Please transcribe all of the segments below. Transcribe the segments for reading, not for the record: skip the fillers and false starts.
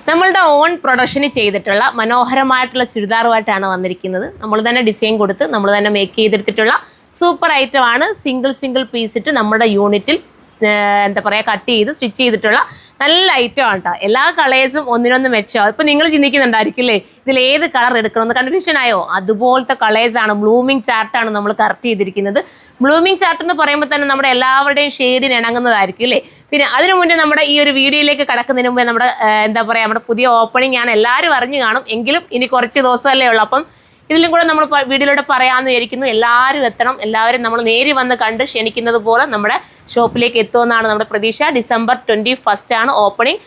നമ്മളുടെ on production ചെയ്തിട്ടുള്ള മനോഹരമായിട്ടുള്ള ചുരിദാറുമായിട്ടാണ് വന്നിരിക്കുന്നത്. നമ്മൾ തന്നെ ഡിസൈൻ കൊടുത്ത് നമ്മൾ തന്നെ മേക്ക് ചെയ്തെടുത്തിട്ടുള്ള സൂപ്പർ ഐറ്റം ആണ്. സിംഗിൾ പീസ് ഇട്ട് നമ്മുടെ യൂണിറ്റിൽ എന്താ പറയുക കട്ട് ചെയ്ത് സ്റ്റിച്ച് ചെയ്തിട്ടുള്ള നല്ല ഐറ്റം ആണ് കേട്ടോ. എല്ലാ കളേഴ്സും ഒന്നിനൊന്ന് മെച്ചമാണ്. ഇപ്പം നിങ്ങൾ ചിന്തിക്കുന്നുണ്ടായിരിക്കില്ലേ ഇതിൽ ഏത് കളർ എടുക്കണമെന്ന് കൺഫ്യൂഷൻ ആയോ? അതുപോലത്തെ കളേഴ്സാണ്. ബ്ലൂമിങ് ചാർട്ടാണ് നമ്മൾ കറക്റ്റ് ചെയ്തിരിക്കുന്നത്. ബ്ലൂമിങ് ചാർട്ട് എന്ന് പറയുമ്പോൾ തന്നെ നമ്മുടെ എല്ലാവരുടെയും ഷെയ്ഡിന് ഇണങ്ങുന്നതായിരിക്കും അല്ലേ. പിന്നെ അതിനു മുന്നേ നമ്മുടെ ഈ ഒരു വീഡിയോയിലേക്ക് കടക്കുന്നതിന് മുമ്പേ നമ്മുടെ എന്താ പറയുക നമ്മുടെ പുതിയ ഓപ്പണിംഗ് ആണ് എല്ലാവരും അറിഞ്ഞു കാണും. എങ്കിലും ഇനി കുറച്ച് ദിവസമല്ലേ ഉള്ളൂ. അപ്പം ഇതിലും കൂടെ നമ്മൾ വീഡിയോയിലൂടെ പറയാമെന്ന് വിചാരിക്കുന്നു. എല്ലാവരും എത്തണം. എല്ലാവരും നമ്മൾ നേരി വന്ന് കണ്ട് ക്ഷണിക്കുന്നത് പോലെ നമ്മുടെ ഷോപ്പിലേക്ക് എത്തുമെന്നാണ് നമ്മുടെ പ്രതീക്ഷ. December 21 ആണ് ഓപ്പണിംഗ്.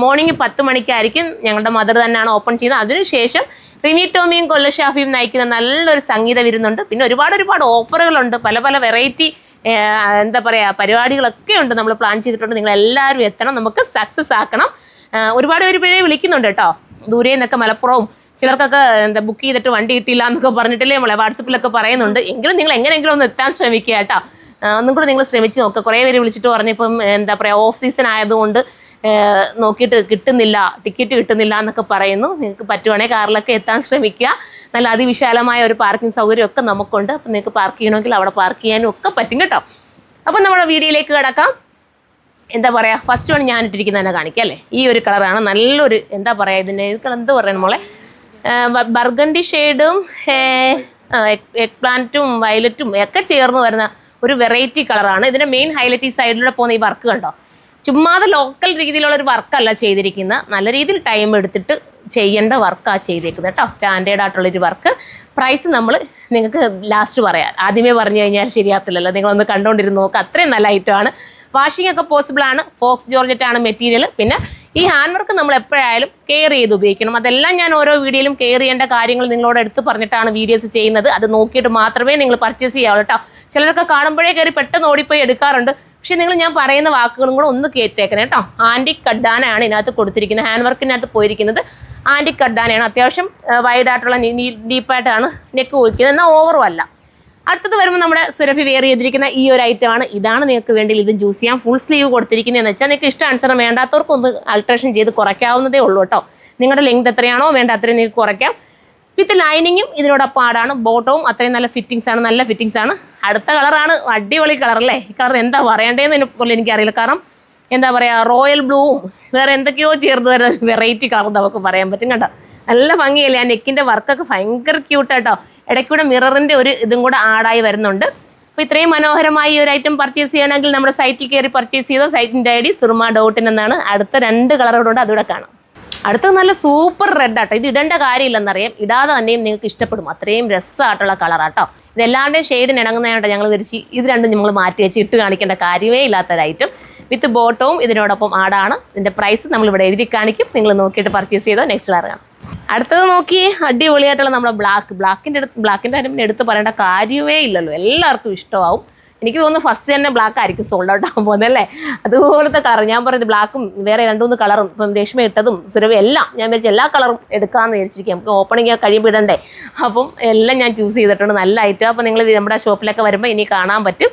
മോർണിംഗ് 10 മണിക്കായിരിക്കും. ഞങ്ങളുടെ മദർ തന്നെയാണ് ഓപ്പൺ ചെയ്യുന്നത്. അതിനുശേഷം റിനി ടോമിയും കൊല്ല ഷാഫിയും നയിക്കുന്ന നല്ലൊരു സംഗീത വിരുന്നുണ്ട്. പിന്നെ ഒരുപാട് ഓഫറുകളുണ്ട്. പല വെറൈറ്റി എന്താ പറയുക പരിപാടികളൊക്കെ ഉണ്ട്. നമ്മൾ പ്ലാൻ ചെയ്തിട്ടുണ്ട്. നിങ്ങൾ എല്ലാവരും എത്തണം. നമുക്ക് സക്സസ് ആക്കണം. ഒരുപാട് പേര് വിളിക്കുന്നുണ്ട് കേട്ടോ. ദൂരെ നിന്നൊക്കെ മലപ്പുറവും ചിലർക്കൊക്കെ എന്താ ബുക്ക് ചെയ്തിട്ട് വണ്ടി കിട്ടിയില്ല എന്നൊക്കെ പറഞ്ഞിട്ടില്ലേ നമ്മളെ വാട്സപ്പിലൊക്കെ പറയുന്നുണ്ട്. എങ്കിലും നിങ്ങൾ എങ്ങനെയെങ്കിലും ഒന്ന് എത്താൻ ശ്രമിക്കുക കേട്ടോ. ഒന്നും കൂടെ നിങ്ങൾ ശ്രമിച്ച് നോക്കുക. കുറേ പേര് വിളിച്ചിട്ട് പറഞ്ഞിപ്പം എന്താ പറയുക ഓഫ് സീസൺ ആയതുകൊണ്ട് നോക്കിയിട്ട് കിട്ടുന്നില്ല, ടിക്കറ്റ് കിട്ടുന്നില്ല എന്നൊക്കെ പറയുന്നു. നിങ്ങൾക്ക് പറ്റുവാണെങ്കിൽ കാറിലൊക്കെ എത്താൻ ശ്രമിക്കുക. നല്ല അതിവിശാലമായ ഒരു പാർക്കിംഗ് സൗകര്യമൊക്കെ നമുക്കുണ്ട്. അപ്പം നിങ്ങൾക്ക് പാർക്ക് ചെയ്യണമെങ്കിൽ അവിടെ പാർക്ക് ചെയ്യാനും ഒക്കെ പറ്റും കേട്ടോ. അപ്പം നമ്മുടെ വീഡിയോയിലേക്ക് കിടക്കാം. എന്താ പറയുക ഫസ്റ്റ് വൺ ഞാൻ ഇട്ടിരിക്കുന്നത് തന്നെ കാണിക്കാം അല്ലേ. ഈ ഒരു കളറാണ് നല്ലൊരു എന്താ പറയുക ഇതിൻ്റെ ഇത് എന്ത് പറയണം മോളെ ബർഗണ്ടി ഷെയ്ഡും എഗ് പ്ലാന്റും വയലറ്റും ഒക്കെ ചേർന്ന് വരുന്ന ഒരു വെറൈറ്റി കളറാണ്. ഇതിൻ്റെ മെയിൻ ഹൈലൈറ്റ് ഈ സൈഡിലൂടെ പോകുന്ന ഈ വർക്ക് കണ്ടോ. ചുമ്മാതെ ലോക്കൽ രീതിയിലുള്ള ഒരു വർക്കല്ല ചെയ്തിരിക്കുന്നത്. നല്ല രീതിയിൽ ടൈം എടുത്തിട്ട് ചെയ്യേണ്ട വർക്കാണ് ചെയ്തേക്കുന്നത് കേട്ടോ. സ്റ്റാൻഡേർഡ് ആയിട്ടുള്ളൊരു വർക്ക്. പ്രൈസ് നമ്മൾ നിങ്ങൾക്ക് ലാസ്റ്റ് പറയാം. ആദ്യമേ പറഞ്ഞു കഴിഞ്ഞാൽ ശരിയാത്തില്ലല്ലോ. നിങ്ങളൊന്ന് കണ്ടുകൊണ്ടിരുന്ന് നോക്കുക. അത്രയും നല്ല ഐറ്റമാണ്. വാഷിംഗ് ഒക്കെ പോസിബിൾ ആണ്. ഫോക്സ് ജോർജറ്റ് ആണ് മെറ്റീരിയൽ. പിന്നെ ഈ ഹാൻഡ് വർക്ക് നമ്മൾ എപ്പോഴായാലും കെയർ ചെയ്ത് ഉപയോഗിക്കണം. അതെല്ലാം ഞാൻ ഓരോ വീഡിയോയിലും കെയർ ചെയ്യേണ്ട കാര്യങ്ങൾ നിങ്ങളോട് എടുത്ത് പറഞ്ഞിട്ടാണ് വീഡിയോസ് ചെയ്യുന്നത്. അത് നോക്കിയിട്ട് മാത്രമേ നിങ്ങൾ പർച്ചേസ് ചെയ്യാവൂ കേട്ടോ. ചിലരൊക്കെ കാണുമ്പോഴേ കയറി പെട്ടെന്ന് ഓടിപ്പോയി എടുക്കാറുണ്ട്. പക്ഷേ നിങ്ങൾ ഞാൻ പറയുന്ന വാക്കുകളും കൂടെ ഒന്ന് കേട്ടേക്കണം കേട്ടോ. ആൻറ്റിക് കഡ്ഡാനയാണ് ഇതിനകത്ത് കൊടുത്തിരിക്കുന്നത്. ഹാൻഡ് വർക്കിനകത്ത് പോയിരിക്കുന്നത് ആൻറ്റിക് കഡ്ഡാനയാണ്. അത്യാവശ്യം വൈഡായിട്ടുള്ള ഡീപ്പായിട്ടാണ് നെക്ക് പോയിരിക്കുന്നത്. എന്നാൽ ഓവറും അല്ല. അടുത്തത് വരുമ്പോൾ നമ്മുടെ സുരഭി വെയർ ചെയ്തിരിക്കുന്ന ഈ ഒരു ഐറ്റമാണ്. ഇതാണ് നിങ്ങൾക്ക് വേണ്ടി ഇത് ചൂസ് ചെയ്യാം. ഫുൾ സ്ലീവ് കൊടുത്തിരിക്കുന്നതെന്ന് വെച്ചാൽ നിങ്ങൾക്ക് ഇഷ്ടാനുസരണം വേണ്ടാത്തവർക്കൊന്ന് ആൾട്രേഷൻ ചെയ്ത് കുറയ്ക്കാവുന്നതേ ഉള്ളൂ കേട്ടോ. നിങ്ങളുടെ ലെങ്ത് എത്രയാണോ വേണ്ട അത്രയും നിങ്ങൾക്ക് കുറയ്ക്കാം. വിത്ത് ലൈനിങ്ങും ഇതിനോടൊപ്പം ആടാണ്. ബോട്ടവും അത്രയും നല്ല ഫിറ്റിങ്സ് ആണ്. നല്ല ഫിറ്റിങ്സ് ആണ്. അടുത്ത കളറാണ് അടിപൊളി കളർ അല്ലേ. ഈ കളർ എന്താ പറയേണ്ടതെന്ന് പോലെ എനിക്കറിയില്ല. കാരണം എന്താ പറയുക റോയൽ ബ്ലൂവും വേറെ എന്തൊക്കെയോ ചേർന്ന് വരുന്ന വെറൈറ്റി കളർ നമുക്ക് പറയാൻ പറ്റും കേട്ടോ. നല്ല ഭംഗിയല്ലേ. ആ നെക്കിൻ്റെ വർക്കൊക്കെ ഭയങ്കര ക്യൂട്ടാട്ടോ. ഇടയ്ക്കൂടെ മിററിൻ്റെ ഒരു ഇതും കൂടെ ആഡായി വരുന്നുണ്ട്. അപ്പോൾ ഇത്രയും മനോഹരമായി ഈ ഒരു ഐറ്റം പർച്ചേസ് ചെയ്യണമെങ്കിൽ നമ്മുടെ സൈറ്റിൽ കയറി പർച്ചേസ് ചെയ്തോ. സൈറ്റിൻ്റെ ID surma.in എന്നാണ്. അടുത്ത 2 കളറുകളുണ്ട്. അതുകൂടെ കാണാം. അടുത്തത് നല്ല സൂപ്പർ റെഡ് ആട്ടോ. ഇത് ഇടേണ്ട കാര്യമില്ലെന്നറിയാം. ഇടാതെ തന്നെയും നിങ്ങൾക്ക് ഇഷ്ടപ്പെടും. അത്രയും രസമായിട്ടുള്ള കളറാട്ടോ. ഇതെല്ലാവരുടെയും ഷെയ്ഡിന് ഇണങ്ങുന്നതായിട്ട് ഞങ്ങൾ വിരിച്ച് ഇത് രണ്ടും നമ്മൾ മാറ്റി വെച്ച് ഇട്ട് കാണിക്കേണ്ട കാര്യമേ ഇല്ലാത്തൊരു ഐറ്റം. വിത്ത് ബോട്ടവും ഇതിനോടൊപ്പം ആടാണ്. ഇതിൻ്റെ പ്രൈസ് നമ്മളിവിടെ എഴുതി കാണിക്കും. നിങ്ങൾ നോക്കിയിട്ട് പർച്ചേസ് ചെയ്തോ. നെക്സ്റ്റ് കളർ കാണാം. അടുത്തത് നോക്കി അടിപൊളിയായിട്ടുള്ള നമ്മുടെ ബ്ലാക്കിൻ്റെ കാര്യം എടുത്ത് പറയേണ്ട കാര്യമേ ഇല്ലല്ലോ. എല്ലാവർക്കും ഇഷ്ടമാവും. എനിക്ക് തോന്നുന്നു ഫസ്റ്റ് തന്നെ ബ്ലാക്ക് ആയിരിക്കും സോൾഡ് ഔട്ട് ആകാൻ പോകുന്നത് അല്ലേ. അതുപോലത്തെ കളർ ഞാൻ പറയുന്നത് ബ്ലാക്കും വേറെ 2-3 കളറും ഇപ്പം രേഷ്മ ഇട്ടതും സുരഭി എല്ലാം ഞാൻ വിചാരിച്ച എല്ലാ കളറും എടുക്കാമെന്ന് വിചാരിച്ചിരിക്കും. നമുക്ക് ഓപ്പണിങ് കഴിയുമ്പോൾ ഇടണ്ടേ. അപ്പം എല്ലാം ഞാൻ ചൂസ് ചെയ്തിട്ടുണ്ട്. നല്ല ഐറ്റം. അപ്പോൾ നിങ്ങൾ നമ്മുടെ ഷോപ്പിലൊക്കെ വരുമ്പോൾ ഇനി കാണാൻ പറ്റും.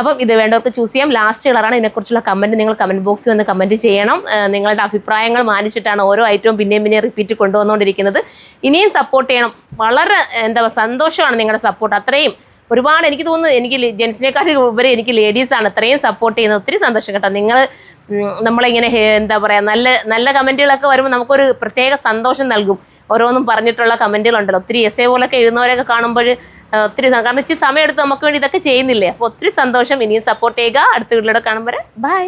അപ്പം ഇത് വേണ്ടവർക്ക് ചൂസ് ചെയ്യാം. ലാസ്റ്റ് കളറാണ്. ഇതിനെക്കുറിച്ചുള്ള കമൻറ്റ് നിങ്ങൾ കമൻറ്റ് ബോക്സിൽ വന്ന് കമൻറ്റ് ചെയ്യണം. നിങ്ങളുടെ അഭിപ്രായങ്ങൾ മാനിച്ചിട്ടാണ് ഓരോ ഐറ്റവും പിന്നെയും റിപ്പീറ്റ് കൊണ്ടുവന്നുകൊണ്ടിരിക്കുന്നത്. ഇനിയും സപ്പോർട്ട് ചെയ്യണം. വളരെ എന്താ സന്തോഷമാണ് നിങ്ങളുടെ സപ്പോർട്ട്. അത്രയും ഒരുപാട് എനിക്ക് തോന്നുന്നു എനിക്ക് ജെൻസിനെക്കാട്ടിൽ ഉപരി എനിക്ക് ലേഡീസാണ് അത്രയും സപ്പോർട്ട് ചെയ്യുന്നത്. ഒത്തിരി സന്തോഷം കേട്ടോ. നിങ്ങൾ നമ്മളിങ്ങനെ എന്താ പറയുക നല്ല കമൻറ്റുകളൊക്കെ വരുമ്പോൾ നമുക്കൊരു പ്രത്യേക സന്തോഷം നൽകും. ഓരോന്നും പറഞ്ഞിട്ടുള്ള കമൻറ്റുകളുണ്ടല്ലോ. ഒത്തിരി എസ്സേ പോലൊക്കെ എഴുതുന്നവരൊക്കെ കാണുമ്പോൾ ഒത്തിരി കാരണം ഇച്ചിരി സമയം എടുത്ത് നമുക്ക് വേണ്ടി ഇതൊക്കെ ചെയ്യുന്നില്ലേ. അപ്പോൾ ഒത്തിരി സന്തോഷം. ഇനിയും സപ്പോർട്ട് ചെയ്യുക. അടുത്ത വീട്ടിലൂടെ കാണുമ്പോൾ ബൈ.